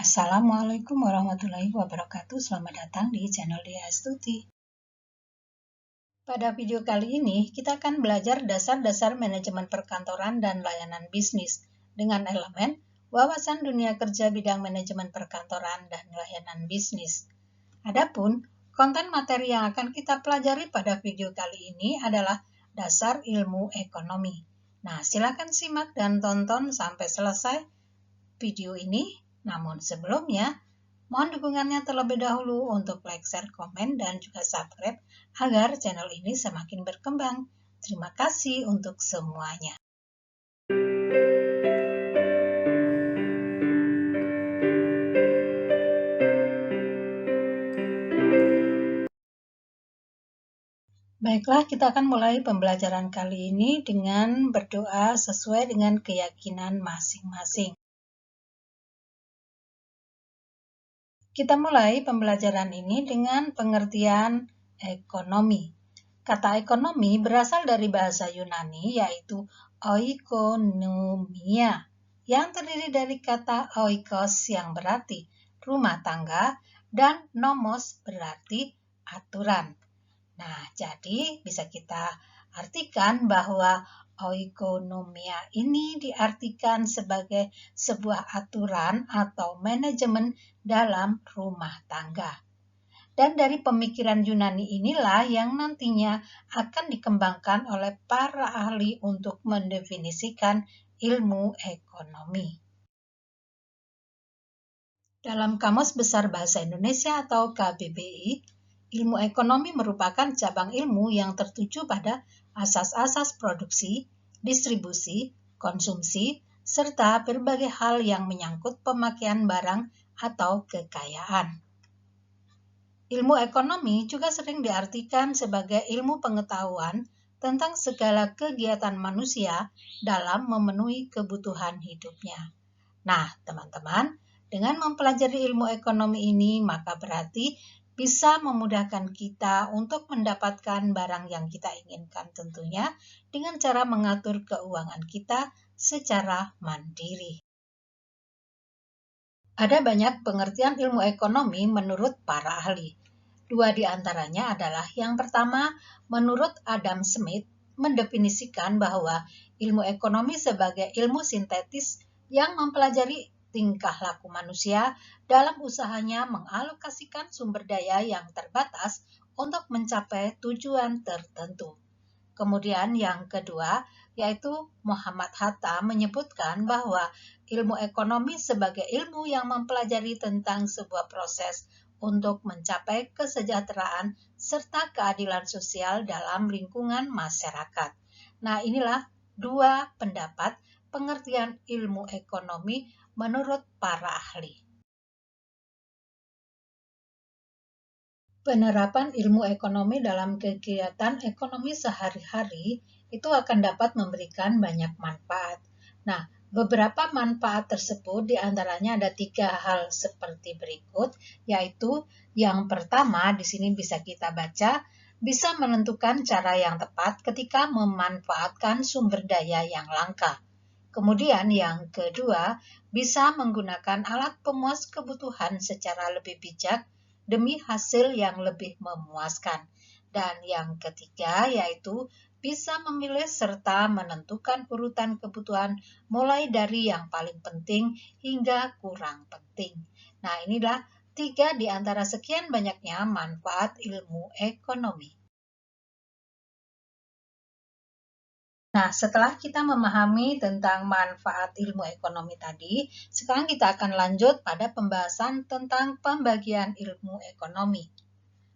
Assalamualaikum warahmatullahi wabarakatuh. Selamat datang di channel Dea Astuti. Pada video kali ini, kita akan belajar dasar-dasar manajemen perkantoran dan layanan bisnis dengan elemen wawasan dunia kerja bidang manajemen perkantoran dan layanan bisnis. Adapun konten materi yang akan kita pelajari pada video kali ini adalah dasar ilmu ekonomi. Nah, silakan simak dan tonton sampai selesai video ini. Namun sebelumnya, mohon dukungannya terlebih dahulu untuk like, share, komen, dan juga subscribe agar channel ini semakin berkembang. Terima kasih untuk semuanya. Baiklah, kita akan mulai pembelajaran kali ini dengan berdoa sesuai dengan keyakinan masing-masing. Kita mulai pembelajaran ini dengan pengertian ekonomi. Kata ekonomi berasal dari bahasa Yunani yaitu oikonomia, yang terdiri dari kata oikos yang berarti rumah tangga dan nomos berarti aturan. Nah, jadi bisa kita artikan bahwa oikonomia ini diartikan sebagai sebuah aturan atau manajemen dalam rumah tangga. Dan dari pemikiran Yunani inilah yang nantinya akan dikembangkan oleh para ahli untuk mendefinisikan ilmu ekonomi. Dalam Kamus Besar Bahasa Indonesia atau KBBI, ilmu ekonomi merupakan cabang ilmu yang tertuju pada asas-asas produksi, distribusi, konsumsi, serta berbagai hal yang menyangkut pemakaian barang atau kekayaan. Ilmu ekonomi juga sering diartikan sebagai ilmu pengetahuan tentang segala kegiatan manusia dalam memenuhi kebutuhan hidupnya. Nah, teman-teman, dengan mempelajari ilmu ekonomi ini, maka berarti bisa memudahkan kita untuk mendapatkan barang yang kita inginkan tentunya dengan cara mengatur keuangan kita secara mandiri. Ada banyak pengertian ilmu ekonomi menurut para ahli. Dua di antaranya adalah yang pertama, menurut Adam Smith, mendefinisikan bahwa ilmu ekonomi sebagai ilmu sintetis yang mempelajari tingkah laku manusia dalam usahanya mengalokasikan sumber daya yang terbatas untuk mencapai tujuan tertentu. Kemudian yang kedua, yaitu Muhammad Hatta menyebutkan bahwa ilmu ekonomi sebagai ilmu yang mempelajari tentang sebuah proses untuk mencapai kesejahteraan serta keadilan sosial dalam lingkungan masyarakat. Nah, inilah dua pendapat pengertian ilmu ekonomi menurut para ahli. Penerapan ilmu ekonomi dalam kegiatan ekonomi sehari-hari itu akan dapat memberikan banyak manfaat. Nah, beberapa manfaat tersebut diantaranya ada 3 hal seperti berikut, yaitu yang pertama di sini bisa kita baca, bisa menentukan cara yang tepat ketika memanfaatkan sumber daya yang langka. Kemudian yang kedua, bisa menggunakan alat pemuas kebutuhan secara lebih bijak demi hasil yang lebih memuaskan. Dan yang ketiga yaitu bisa memilih serta menentukan urutan kebutuhan mulai dari yang paling penting hingga kurang penting. Nah, inilah 3 di antara sekian banyaknya manfaat ilmu ekonomi. Nah, setelah kita memahami tentang manfaat ilmu ekonomi tadi, sekarang kita akan lanjut pada pembahasan tentang pembagian ilmu ekonomi.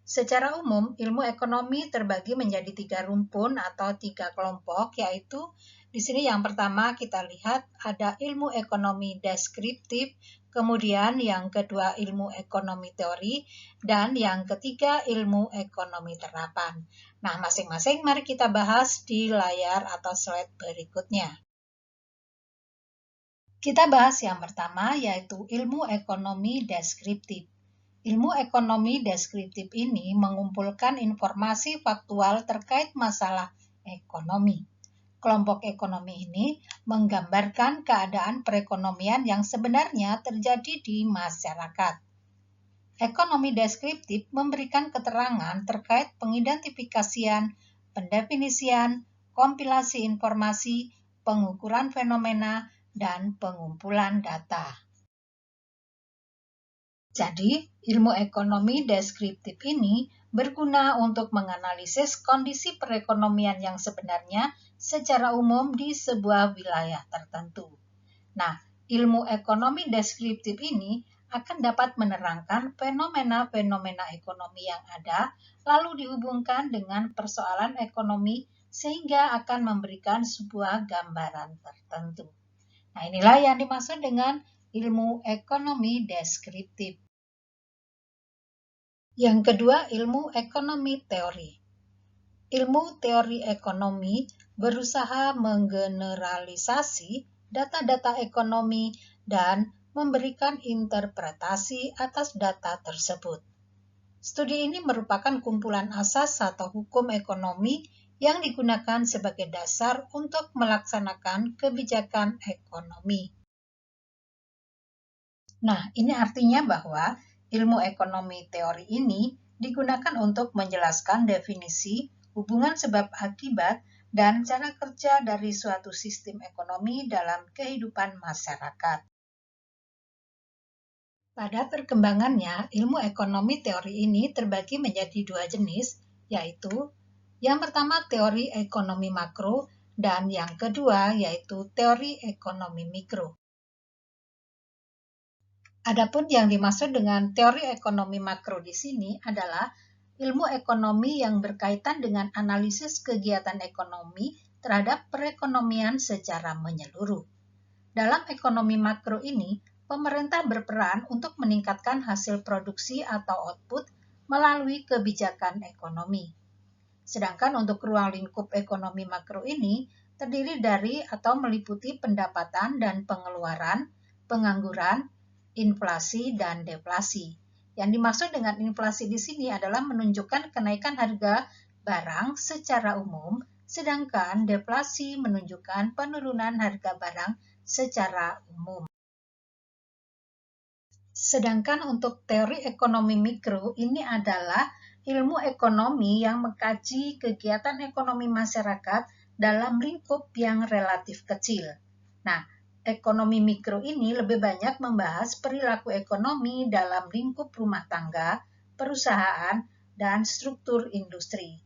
Secara umum, ilmu ekonomi terbagi menjadi 3 rumpun atau 3 kelompok, yaitu di sini yang pertama kita lihat ada ilmu ekonomi deskriptif, kemudian yang kedua ilmu ekonomi teori, dan yang ketiga ilmu ekonomi terapan. Nah, masing-masing mari kita bahas di layar atau slide berikutnya. Kita bahas yang pertama yaitu ilmu ekonomi deskriptif. Ilmu ekonomi deskriptif ini mengumpulkan informasi faktual terkait masalah ekonomi. Kelompok ekonomi ini menggambarkan keadaan perekonomian yang sebenarnya terjadi di masyarakat. Ekonomi deskriptif memberikan keterangan terkait pengidentifikasian, pendefinisian, kompilasi informasi, pengukuran fenomena, dan pengumpulan data. Jadi, ilmu ekonomi deskriptif ini berguna untuk menganalisis kondisi perekonomian yang sebenarnya secara umum di sebuah wilayah tertentu. Nah, ilmu ekonomi deskriptif ini akan dapat menerangkan fenomena-fenomena ekonomi yang ada, lalu dihubungkan dengan persoalan ekonomi sehingga akan memberikan sebuah gambaran tertentu. Nah, inilah yang dimaksud dengan ilmu ekonomi deskriptif. Yang kedua, ilmu ekonomi teori. Ilmu teori ekonomi berusaha menggeneralisasi data-data ekonomi dan memberikan interpretasi atas data tersebut. Studi ini merupakan kumpulan asas atau hukum ekonomi yang digunakan sebagai dasar untuk melaksanakan kebijakan ekonomi. Nah, ini artinya bahwa ilmu ekonomi teori ini digunakan untuk menjelaskan definisi, hubungan sebab akibat, dan cara kerja dari suatu sistem ekonomi dalam kehidupan masyarakat. Pada perkembangannya, ilmu ekonomi teori ini terbagi menjadi dua jenis, yaitu yang pertama teori ekonomi makro dan yang kedua yaitu teori ekonomi mikro. Adapun yang dimaksud dengan teori ekonomi makro di sini adalah ilmu ekonomi yang berkaitan dengan analisis kegiatan ekonomi terhadap perekonomian secara menyeluruh. Dalam ekonomi makro ini, pemerintah berperan untuk meningkatkan hasil produksi atau output melalui kebijakan ekonomi. Sedangkan untuk ruang lingkup ekonomi makro ini terdiri dari atau meliputi pendapatan dan pengeluaran, pengangguran, inflasi, dan deflasi. Yang dimaksud dengan inflasi di sini adalah menunjukkan kenaikan harga barang secara umum, sedangkan deflasi menunjukkan penurunan harga barang secara umum. Sedangkan untuk teori ekonomi mikro ini adalah ilmu ekonomi yang mengkaji kegiatan ekonomi masyarakat dalam lingkup yang relatif kecil. Nah, ekonomi mikro ini lebih banyak membahas perilaku ekonomi dalam lingkup rumah tangga, perusahaan, dan struktur industri.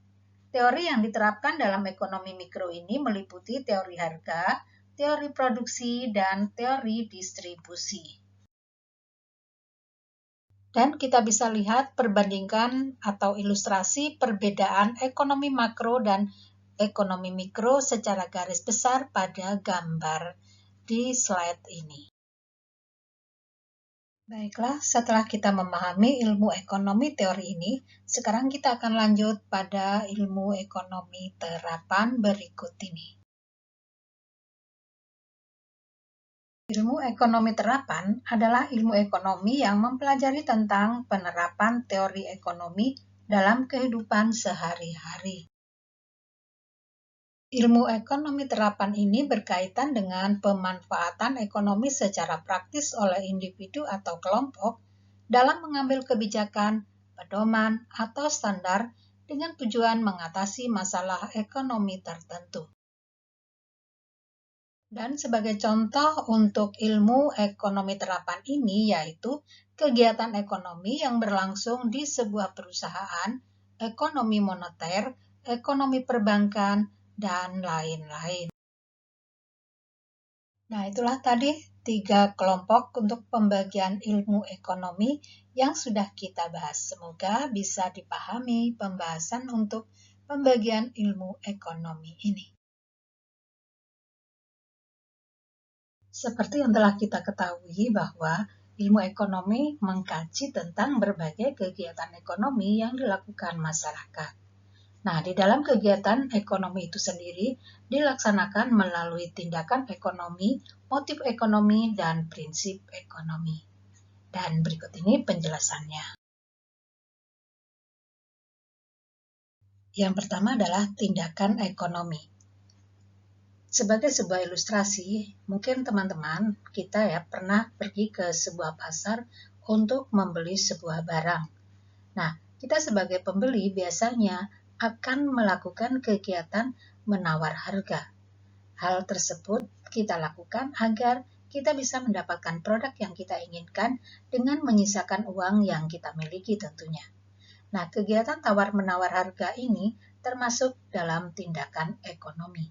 Teori yang diterapkan dalam ekonomi mikro ini meliputi teori harga, teori produksi, dan teori distribusi. Dan kita bisa lihat perbandingan atau ilustrasi perbedaan ekonomi makro dan ekonomi mikro secara garis besar pada gambar di slide ini. Baiklah, setelah kita memahami ilmu ekonomi teori ini, sekarang kita akan lanjut pada ilmu ekonomi terapan berikut ini. Ilmu ekonomi terapan adalah ilmu ekonomi yang mempelajari tentang penerapan teori ekonomi dalam kehidupan sehari-hari. Ilmu ekonomi terapan ini berkaitan dengan pemanfaatan ekonomi secara praktis oleh individu atau kelompok dalam mengambil kebijakan, pedoman, atau standar dengan tujuan mengatasi masalah ekonomi tertentu. Dan sebagai contoh untuk ilmu ekonomi terapan ini yaitu kegiatan ekonomi yang berlangsung di sebuah perusahaan, ekonomi moneter, ekonomi perbankan, dan lain-lain. Nah, itulah tadi 3 kelompok untuk pembagian ilmu ekonomi yang sudah kita bahas. Semoga bisa dipahami pembahasan untuk pembagian ilmu ekonomi ini. Seperti yang telah kita ketahui bahwa ilmu ekonomi mengkaji tentang berbagai kegiatan ekonomi yang dilakukan masyarakat. Nah, di dalam kegiatan ekonomi itu sendiri dilaksanakan melalui tindakan ekonomi, motif ekonomi, dan prinsip ekonomi. Dan berikut ini penjelasannya. Yang pertama adalah tindakan ekonomi. Sebagai sebuah ilustrasi, mungkin teman-teman kita ya pernah pergi ke sebuah pasar untuk membeli sebuah barang. Nah, kita sebagai pembeli biasanya akan melakukan kegiatan menawar harga. Hal tersebut kita lakukan agar kita bisa mendapatkan produk yang kita inginkan dengan menyisakan uang yang kita miliki tentunya. Nah, kegiatan tawar-menawar harga ini termasuk dalam tindakan ekonomi.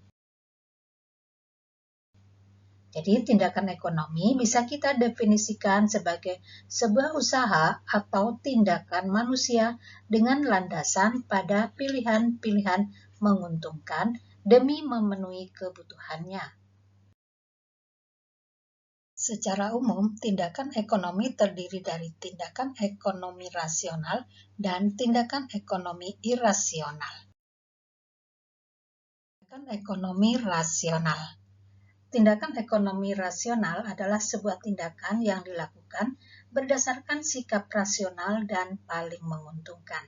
Jadi, tindakan ekonomi bisa kita definisikan sebagai sebuah usaha atau tindakan manusia dengan landasan pada pilihan-pilihan menguntungkan demi memenuhi kebutuhannya. Secara umum, tindakan ekonomi terdiri dari tindakan ekonomi rasional dan tindakan ekonomi irasional. Tindakan ekonomi rasional. Tindakan ekonomi rasional adalah sebuah tindakan yang dilakukan berdasarkan sikap rasional dan paling menguntungkan.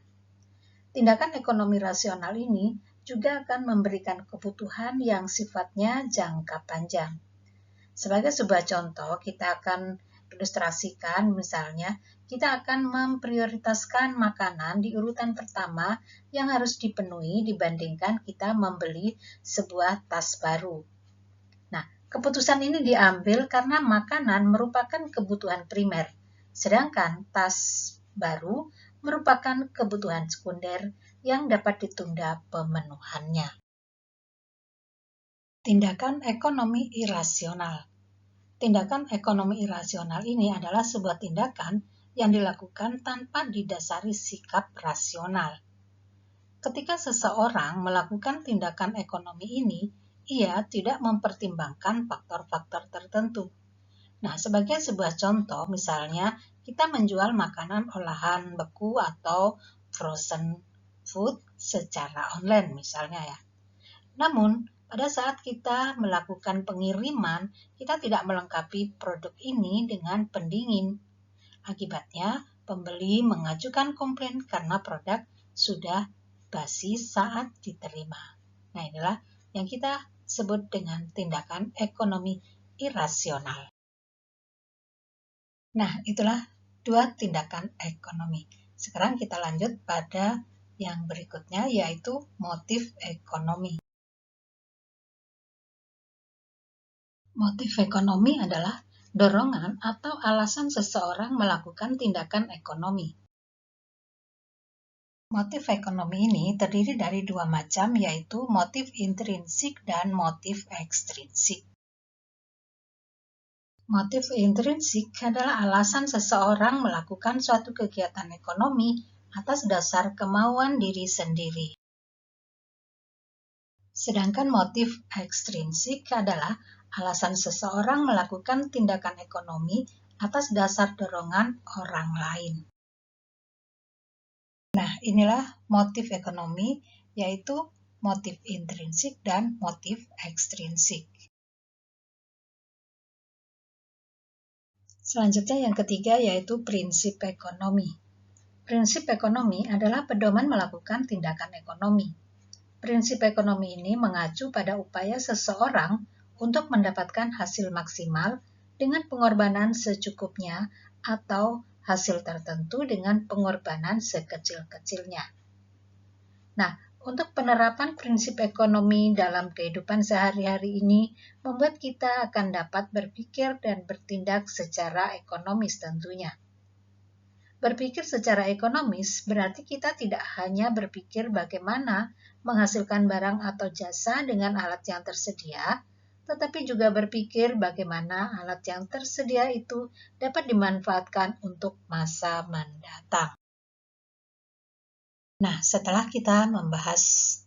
Tindakan ekonomi rasional ini juga akan memberikan kebutuhan yang sifatnya jangka panjang. Sebagai sebuah contoh, kita akan ilustrasikan misalnya, kita akan memprioritaskan makanan di urutan pertama yang harus dipenuhi dibandingkan kita membeli sebuah tas baru. Nah, keputusan ini diambil karena makanan merupakan kebutuhan primer, sedangkan tas baru merupakan kebutuhan sekunder yang dapat ditunda pemenuhannya. Tindakan ekonomi irasional. Tindakan ekonomi irasional ini adalah sebuah tindakan yang dilakukan tanpa didasari sikap rasional. Ketika seseorang melakukan tindakan ekonomi ini, ia tidak mempertimbangkan faktor-faktor tertentu. Nah, sebagai sebuah contoh, misalnya kita menjual makanan olahan beku atau frozen food secara online misalnya ya. Namun, pada saat kita melakukan pengiriman, kita tidak melengkapi produk ini dengan pendingin. Akibatnya, pembeli mengajukan komplain karena produk sudah basi saat diterima. Nah, inilah yang kita sebut dengan tindakan ekonomi irasional. Nah, itulah dua tindakan ekonomi. Sekarang kita lanjut pada yang berikutnya, yaitu motif ekonomi. Motif ekonomi adalah dorongan atau alasan seseorang melakukan tindakan ekonomi. Motif ekonomi ini terdiri dari dua macam, yaitu motif intrinsik dan motif ekstrinsik. Motif intrinsik adalah alasan seseorang melakukan suatu kegiatan ekonomi atas dasar kemauan diri sendiri. Sedangkan motif ekstrinsik adalah alasan seseorang melakukan tindakan ekonomi atas dasar dorongan orang lain. Nah, inilah motif ekonomi, yaitu motif intrinsik dan motif ekstrinsik. Selanjutnya yang ketiga yaitu prinsip ekonomi. Prinsip ekonomi adalah pedoman melakukan tindakan ekonomi. Prinsip ekonomi ini mengacu pada upaya seseorang untuk mendapatkan hasil maksimal dengan pengorbanan secukupnya atau hasil tertentu dengan pengorbanan sekecil-kecilnya. Nah, untuk penerapan prinsip ekonomi dalam kehidupan sehari-hari ini membuat kita akan dapat berpikir dan bertindak secara ekonomis tentunya. Berpikir secara ekonomis berarti kita tidak hanya berpikir bagaimana menghasilkan barang atau jasa dengan alat yang tersedia, tetapi juga berpikir bagaimana alat yang tersedia itu dapat dimanfaatkan untuk masa mendatang. Nah, setelah kita membahas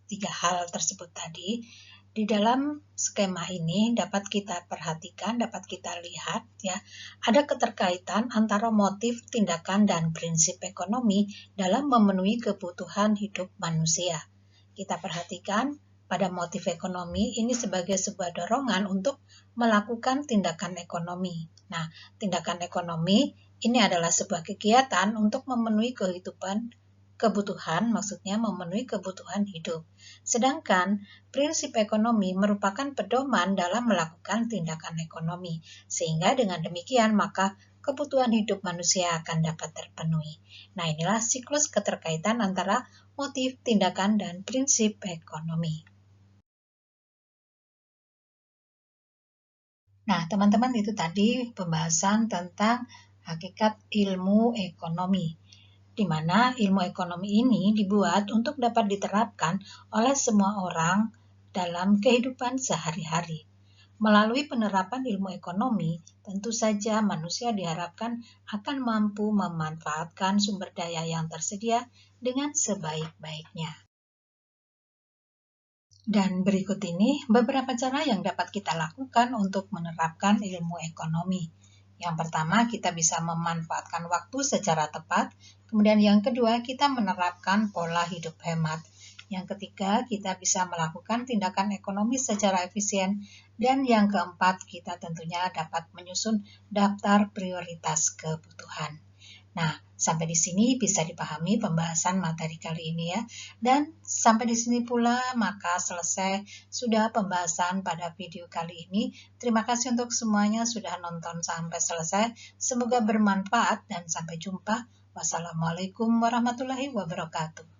tiga hal tersebut tadi, di dalam skema ini dapat kita perhatikan, dapat kita lihat ya, ada keterkaitan antara motif, tindakan, dan prinsip ekonomi dalam memenuhi kebutuhan hidup manusia. Kita perhatikan pada motif ekonomi ini sebagai sebuah dorongan untuk melakukan tindakan ekonomi. Nah, tindakan ekonomi ini adalah sebuah kegiatan untuk memenuhi kehidupan kebutuhan, maksudnya memenuhi kebutuhan hidup. Sedangkan prinsip ekonomi merupakan pedoman dalam melakukan tindakan ekonomi, sehingga dengan demikian maka kebutuhan hidup manusia akan dapat terpenuhi. Nah, inilah siklus keterkaitan antara motif, tindakan, dan prinsip ekonomi. Nah, teman-teman, itu tadi pembahasan tentang hakikat ilmu ekonomi, di mana ilmu ekonomi ini dibuat untuk dapat diterapkan oleh semua orang dalam kehidupan sehari-hari. Melalui penerapan ilmu ekonomi, tentu saja manusia diharapkan akan mampu memanfaatkan sumber daya yang tersedia dengan sebaik-baiknya. Dan berikut ini beberapa cara yang dapat kita lakukan untuk menerapkan ilmu ekonomi. Yang pertama, kita bisa memanfaatkan waktu secara tepat. Kemudian yang kedua, kita menerapkan pola hidup hemat. Yang ketiga, kita bisa melakukan tindakan ekonomi secara efisien. Dan yang keempat, kita tentunya dapat menyusun daftar prioritas kebutuhan. Nah, sampai di sini bisa dipahami pembahasan materi kali ini ya. Dan sampai di sini pula maka selesai sudah pembahasan pada video kali ini. Terima kasih untuk semuanya sudah nonton sampai selesai. Semoga bermanfaat dan sampai jumpa. Wassalamualaikum warahmatullahi wabarakatuh.